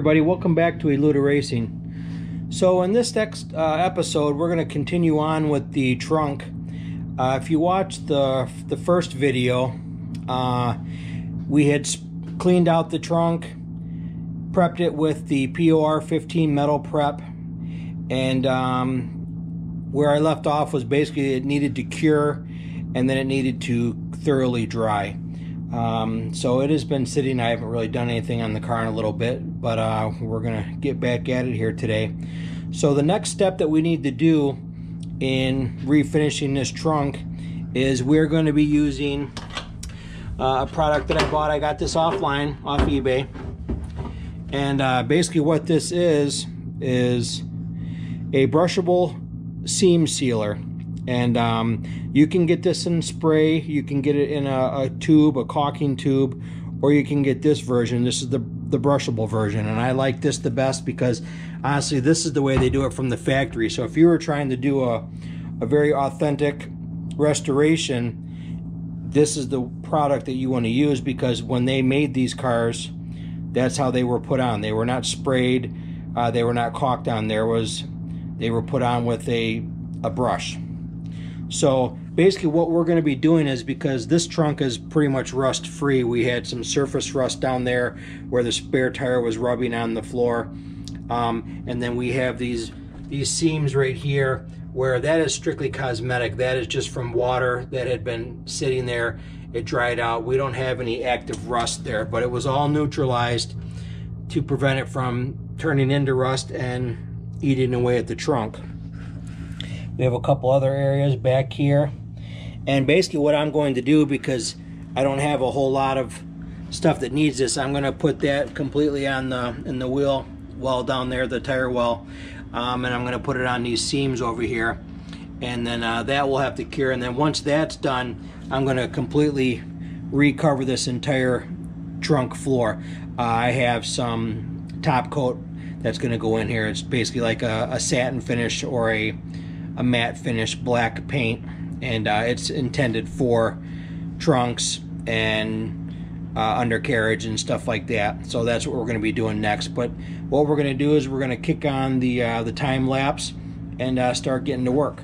everybody, welcome back to Eluder Racing. So in this next episode, we're going to continue on with the trunk. If you watched the first video, we had cleaned out the trunk, prepped it with the POR 15 metal prep, and where I left off was basically it needed to cure and then it needed to thoroughly dry. So it has been sitting. I haven't really done anything on the car in a little bit, but we're gonna get back at it here today. So the next step that we need to do in refinishing this trunk is we're going to be using a product that I bought. I got this offline off eBay, and basically what this is a brushable seam sealer. And you can get this in spray, you can get it in a tube, a caulking tube, or you can get this version. This is the brushable version, and I like this the best because honestly this is the way they do it from the factory. So if you were trying to do a very authentic restoration, this is the product that you want to use, because when they made these cars, that's how they were put on. They were not sprayed, they were not caulked on. They were put on with a brush. So basically what we're going to be doing is, because this trunk is pretty much rust free, we had some surface rust down there where the spare tire was rubbing on the floor, and then we have these seams right here where that is strictly cosmetic. That is just from water that had been sitting there. It dried out. We don't have any active rust there, but it was all neutralized to prevent it from turning into rust and eating away at the trunk. We have a couple other areas back here, and basically what I'm going to do, because I don't have a whole lot of stuff that needs this, I'm going to put that completely on in the wheel well down there, the tire well, and I'm going to put it on these seams over here, and then that will have to cure. And then once that's done, I'm going to completely recover this entire trunk floor. I have some top coat that's going to go in here. It's basically like a satin finish or a matte finish black paint, and it's intended for trunks and undercarriage and stuff like that. So that's what we're going to be doing next. But what we're going to do is we're going to kick on the time lapse and start getting to work.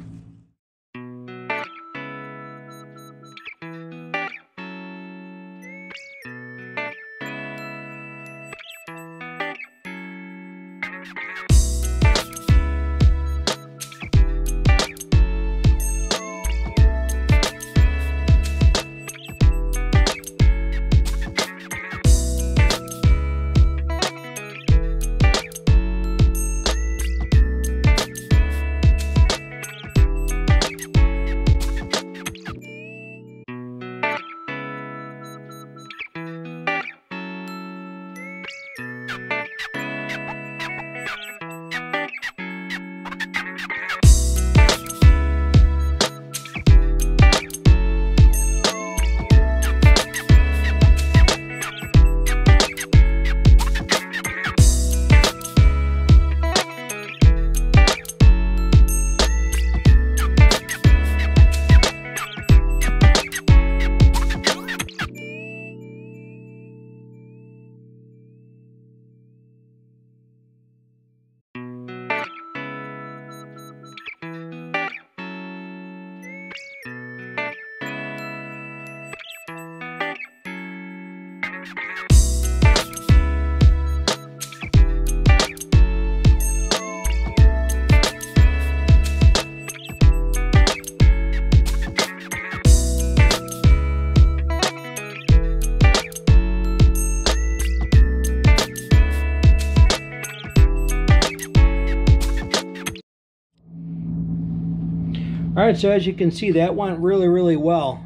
Alright, so as you can see, that went really well.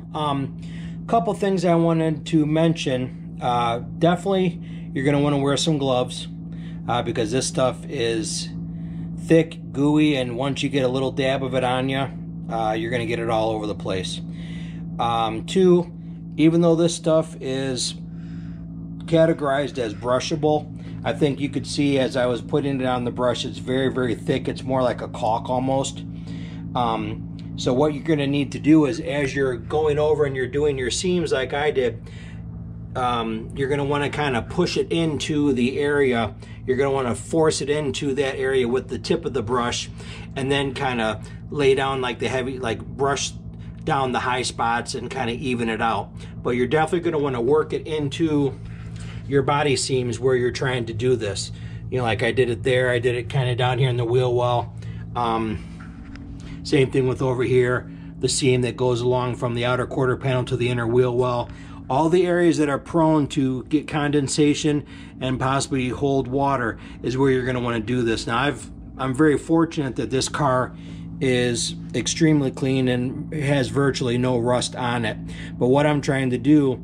Couple things I wanted to mention. Definitely you're going to want to wear some gloves, because this stuff is thick, gooey, and once you get a little dab of it on you, you're going to get it all over the place. Two, even though this stuff is categorized as brushable, I think you could see as I was putting it on the brush, it's very thick. It's more like a caulk almost. So what you're going to need to do is, as you're going over and you're doing your seams like I did, you're going to want to kind of push it into the area. You're going to want to force it into that area with the tip of the brush, and then kind of lay down like the heavy, like brush down the high spots and kind of even it out. But you're definitely going to want to work it into your body seams where you're trying to do this. You know, like I did it there, I did it kind of down here in the wheel well. Same thing with over here, the seam that goes along from the outer quarter panel to the inner wheel well. All the areas that are prone to get condensation and possibly hold water is where you're going to want to do this. Now, I'm very fortunate that this car is extremely clean and has virtually no rust on it. But what I'm trying to do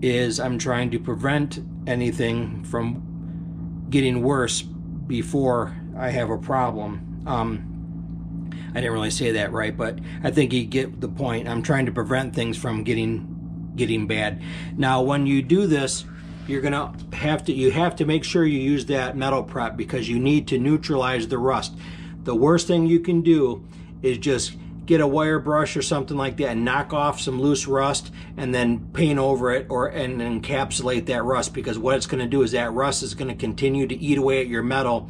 is I'm trying to prevent anything from getting worse before I have a problem. I didn't really say that right, but I think you get the point. I'm trying to prevent things from getting bad. Now, when you do this, you have to make sure you use that metal prep, because you need to neutralize the rust. The worst thing you can do is just get a wire brush or something like that and knock off some loose rust and then paint over it and encapsulate that rust, because what it's going to do is that rust is going to continue to eat away at your metal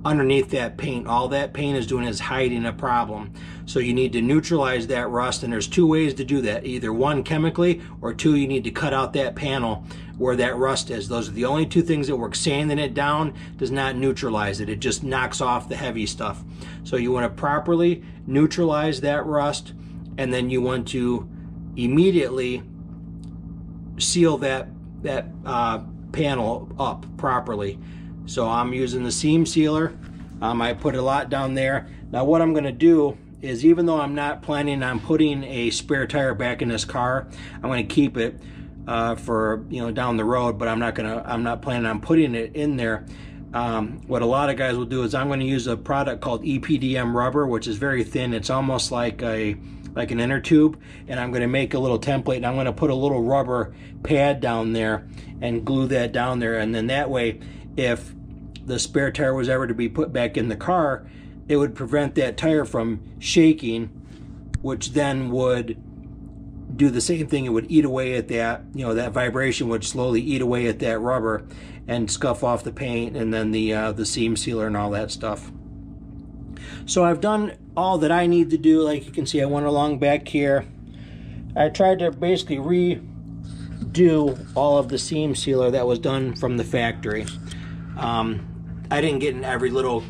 underneath that paint. All that paint is doing is hiding a problem. So you need to neutralize that rust, and there's two ways to do that. Either one, chemically, or two, you need to cut out that panel where that rust is. Those are the only two things that work. Sanding it down does not neutralize it. It just knocks off the heavy stuff. So you want to properly neutralize that rust, and then you want to immediately seal that panel up properly. So I'm using the seam sealer. I put a lot down there. Now what I'm going to do is, even though I'm not planning on putting a spare tire back in this car, I'm going to keep it for, you know, down the road, but I'm not planning on putting it in there. What a lot of guys will do is I'm going to use a product called EPDM rubber, which is very thin. It's almost like an inner tube, and I'm going to make a little template, and I'm going to put a little rubber pad down there and glue that down there, and then that way, if the spare tire was ever to be put back in the car, it would prevent that tire from shaking, which then would do the same thing. It would eat away at that, you know, that vibration would slowly eat away at that rubber and scuff off the paint and then the seam sealer and all that stuff. So I've done all that I need to do. Like you can see, I went along back here. I tried to basically redo all of the seam sealer that was done from the factory. I didn't get in every little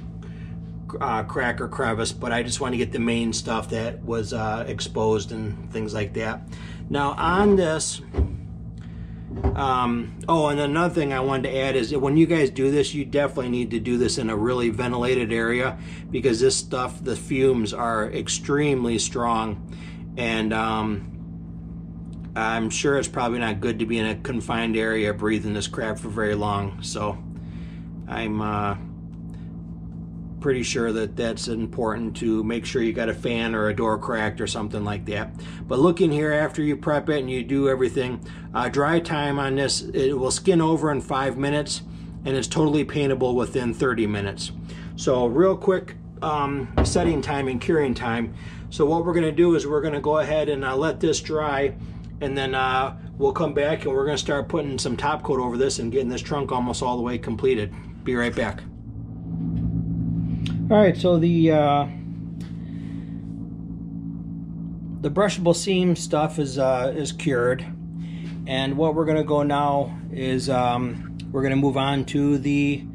crack or crevice, but I just want to get the main stuff that was exposed and things like that. Now on this, oh, and another thing I wanted to add is that when you guys do this, you definitely need to do this in a really ventilated area, because this stuff, the fumes are extremely strong, and I'm sure it's probably not good to be in a confined area breathing this crap for very long. So I'm pretty sure that that's important, to make sure you got a fan or a door cracked or something like that. But look in here after you prep it and you do everything. Dry time on this, it will skin over in 5 minutes, and it's totally paintable within 30 minutes. So real quick setting time and curing time. So what we're going to do is we're going to go ahead and let this dry, and then we'll come back and we're going to start putting some top coat over this and getting this trunk almost all the way completed. Be right back. All right, so the brushable seam stuff is cured, and what we're going to go now is we're going to move on to the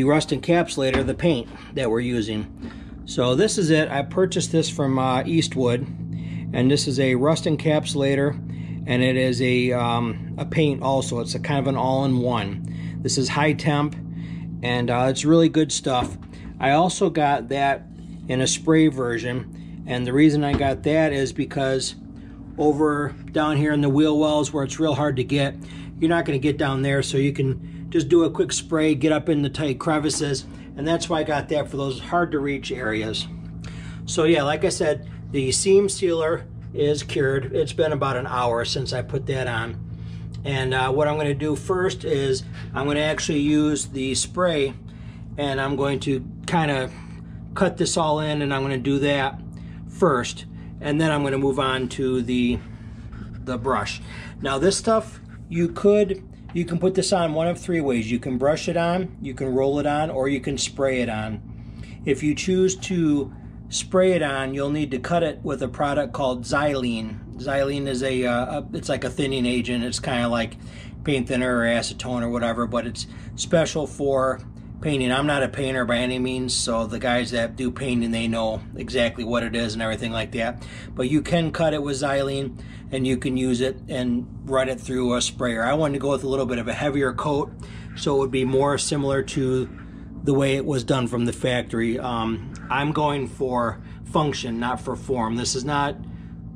rust encapsulator, the paint that we're using. So this is it. I purchased this from Eastwood, and this is a rust encapsulator, and it is a paint also. It's a kind of an all-in-one. This is high temp, and it's really good stuff. I also got that in a spray version, and the reason I got that is because over down here in the wheel wells where it's real hard to get, you're not going to get down there, so you can just do a quick spray, get up in the tight crevices, and that's why I got that, for those hard to reach areas. So yeah, like I said, the seam sealer is cured. It's been about an hour since I put that on, and what I'm going to do first is I'm going to actually use the spray, and I'm going to kind of cut this all in, and I'm going to do that first, and then I'm going to move on to the brush. Now this stuff, you can put this on one of three ways. You can brush it on, you can roll it on, or you can spray it on. If you choose to spray it on, you'll need to cut it with a product called xylene. Xylene is it's like a thinning agent. It's kind of like paint thinner or acetone or whatever, but it's special for painting. I'm not a painter by any means, so the guys that do painting, they know exactly what it is and everything like that. But you can cut it with xylene, and you can use it and run it through a sprayer. I wanted to go with a little bit of a heavier coat, so it would be more similar to the way it was done from the factory. I'm going for function, not for form. This is not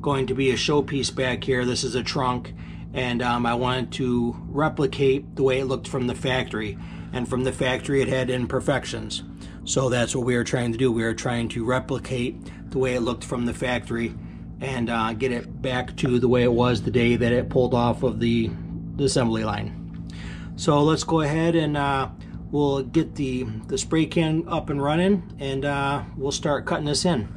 going to be a showpiece back here. This is a trunk, and I wanted to replicate the way it looked from the factory. And from the factory, it had imperfections. So that's what we were trying to do. We were trying to replicate the way it looked from the factory and get it back to the way it was the day that it pulled off of the assembly line. So let's go ahead and we'll get the spray can up and running, and we'll start cutting this in.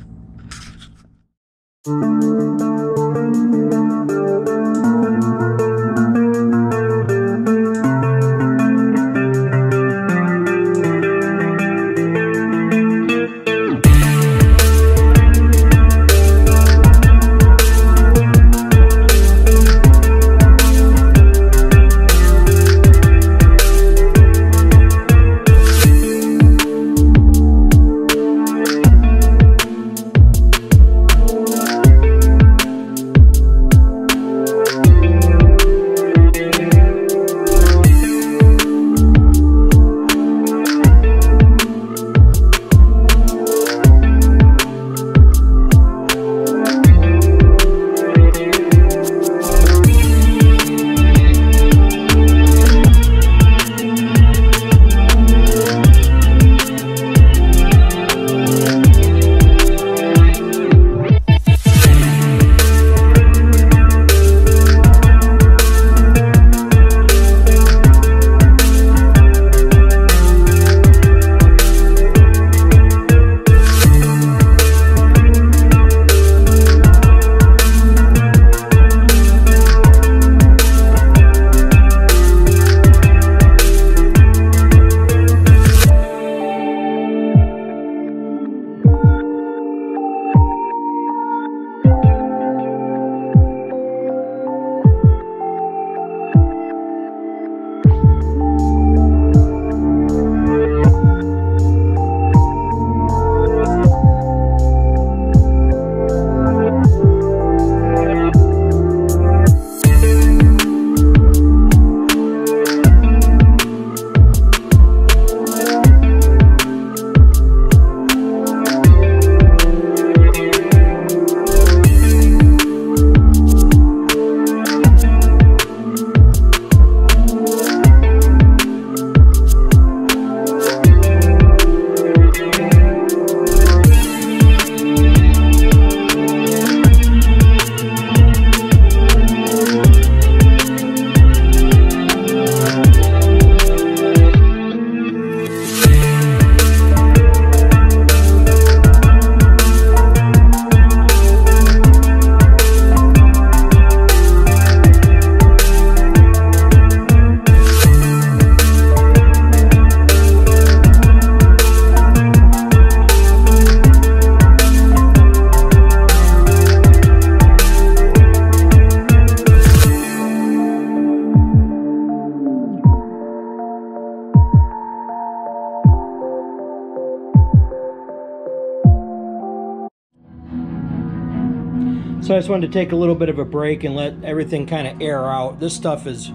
So I just wanted to take a little bit of a break and let everything kind of air out. This stuff is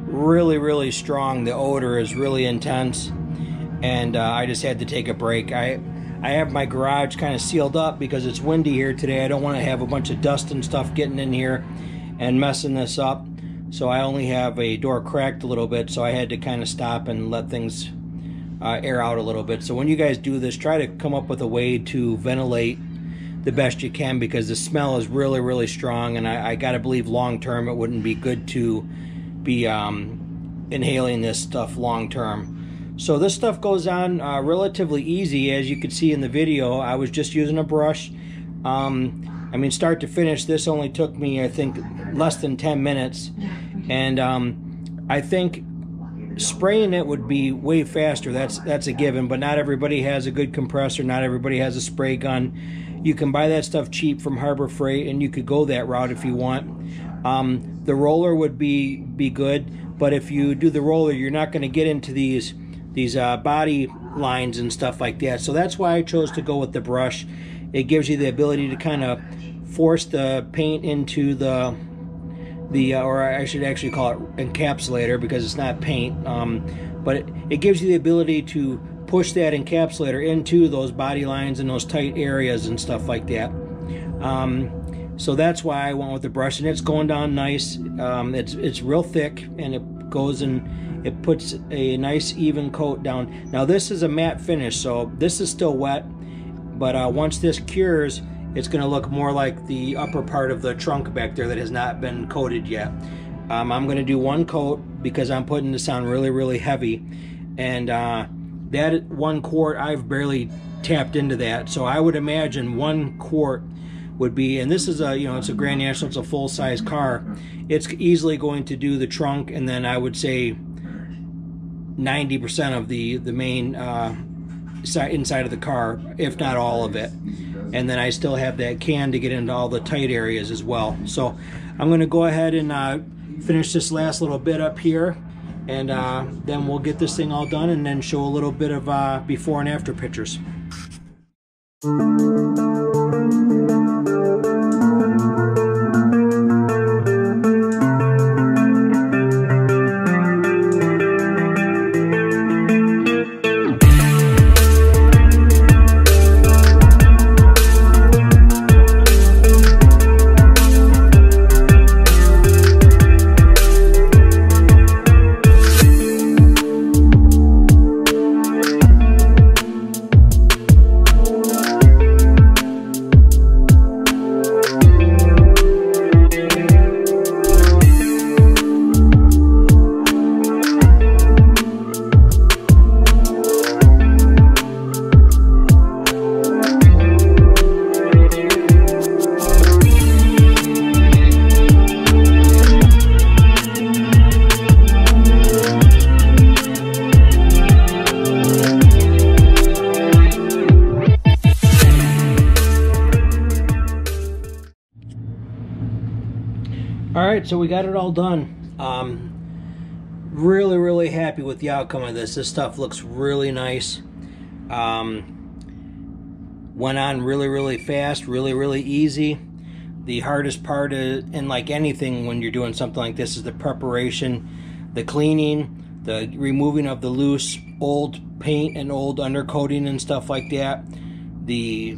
really, really strong. The odor is really intense, and I just had to take a break. I have my garage kind of sealed up because it's windy here today. I don't want to have a bunch of dust and stuff getting in here and messing this up. So I only have a door cracked a little bit, so I had to kind of stop and let things air out a little bit. So when you guys do this, try to come up with a way to ventilate the best you can, because the smell is really, really strong, and I gotta believe long term it wouldn't be good to be inhaling this stuff long term. So this stuff goes on relatively easy, as you could see in the video. I was just using a brush. I mean, start to finish, this only took me, I think, less than 10 minutes. And I think spraying it would be way faster. That's a given, but not everybody has a good compressor. Not everybody has a spray gun. You can buy that stuff cheap from Harbor Freight, and you could go that route if you want. The roller would be good, but if you do the roller, you're not going to get into these body lines and stuff like that. So that's why I chose to go with the brush. It gives you the ability to kind of force the paint into the or I should actually call it encapsulator, because it's not paint, but it gives you the ability to push that encapsulator into those body lines and those tight areas and stuff like that. So that's why I went with the brush, and it's going down nice. It's real thick, and it goes and it puts a nice even coat down. Now this is a matte finish, so this is still wet, but once this cures, it's going to look more like the upper part of the trunk back there that has not been coated yet. I'm going to do one coat because I'm putting this on really, really heavy, and that 1 quart, I've barely tapped into that. So I would imagine 1 quart would be, and this is a, it's a Grand National, it's a full-size car. It's easily going to do the trunk, and then I would say 90% of the main inside of the car, if not all of it. And then I still have that can to get into all the tight areas as well. So I'm going to go ahead and finish this last little bit up here, and then we'll get this thing all done and then show a little bit of before and after pictures. Alright, so we got it all done. Really, really happy with the outcome of this. This stuff looks really nice. Went on really, really fast, really, really easy. The hardest part is, and like anything when you're doing something like this, is the preparation, the cleaning, the removing of the loose old paint and old undercoating and stuff like that. The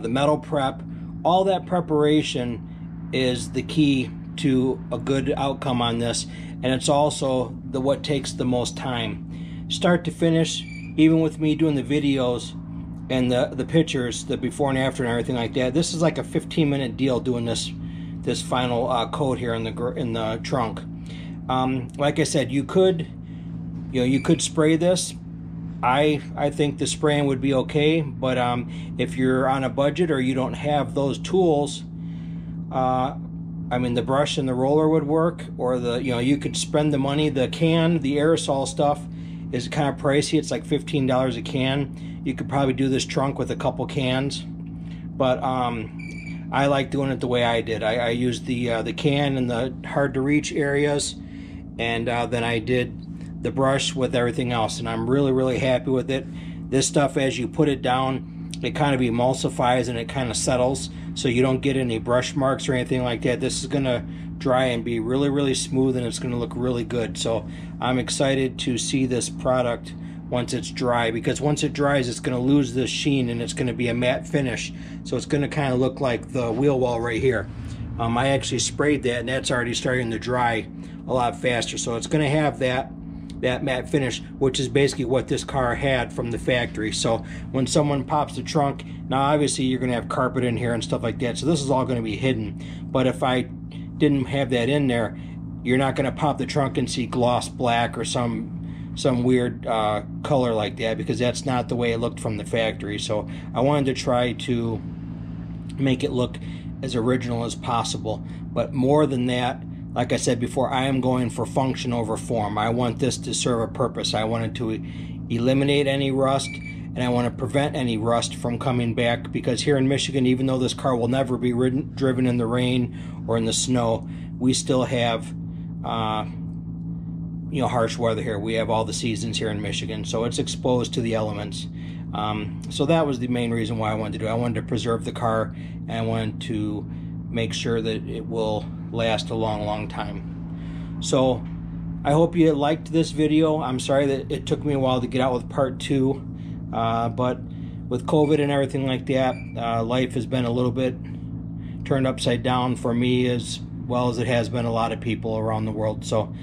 metal prep, all that preparation is the key to a good outcome on this, and it's also what takes the most time, start to finish. Even with me doing the videos and the pictures, the before and after and everything like that, this is like a 15-minute deal doing this final coat here in the trunk. Like I said, you could spray this. I think the spraying would be okay, but if you're on a budget or you don't have those tools, I mean, the brush and the roller would work, or you could spend the money. The can, the aerosol stuff, is kind of pricey. It's like $15 a can. You could probably do this trunk with a couple cans, but I like doing it the way I did. I used the can in the hard to reach areas, and then I did the brush with everything else, and I'm really, really happy with it. This stuff, as you put it down, it kind of emulsifies and it kind of settles, so you don't get any brush marks or anything like that. This is gonna dry and be really, really smooth, and it's gonna look really good. So I'm excited to see this product once it's dry, because once it dries, it's gonna lose this sheen and it's gonna be a matte finish. So it's gonna kind of look like the wheel well right here. I actually sprayed that, and that's already starting to dry a lot faster. So it's gonna have that matte finish, which is basically what this car had from the factory. So when someone pops the trunk, now obviously you're going to have carpet in here and stuff like that, so this is all going to be hidden. But if I didn't have that in there, you're not going to pop the trunk and see gloss black or some weird color like that, because that's not the way it looked from the factory. So I wanted to try to make it look as original as possible. But more than that, like I said before, I am going for function over form. I want this to serve a purpose. I wanted to eliminate any rust, and I want to prevent any rust from coming back, because here in Michigan, even though this car will never be driven in the rain or in the snow, we still have harsh weather here. We have all the seasons here in Michigan, so it's exposed to the elements. So that was the main reason why I wanted to do it. I wanted to preserve the car, and I wanted to make sure that it will last a long time. So I hope you liked this video. I'm sorry that it took me a while to get out with part 2, but with COVID and everything like that, life has been a little bit turned upside down for me, as well as it has been a lot of people around the world. So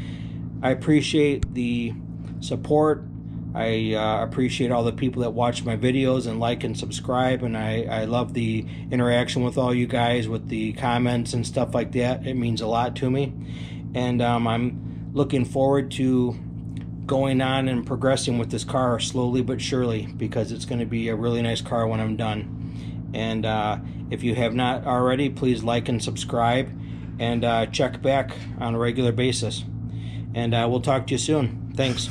I appreciate the support. I appreciate all the people that watch my videos and like and subscribe, and I love the interaction with all you guys, with the comments and stuff like that. It means a lot to me, and I'm looking forward to going on and progressing with this car slowly but surely, because it's going to be a really nice car when I'm done. And if you have not already, please like and subscribe, and check back on a regular basis. And we'll talk to you soon. Thanks.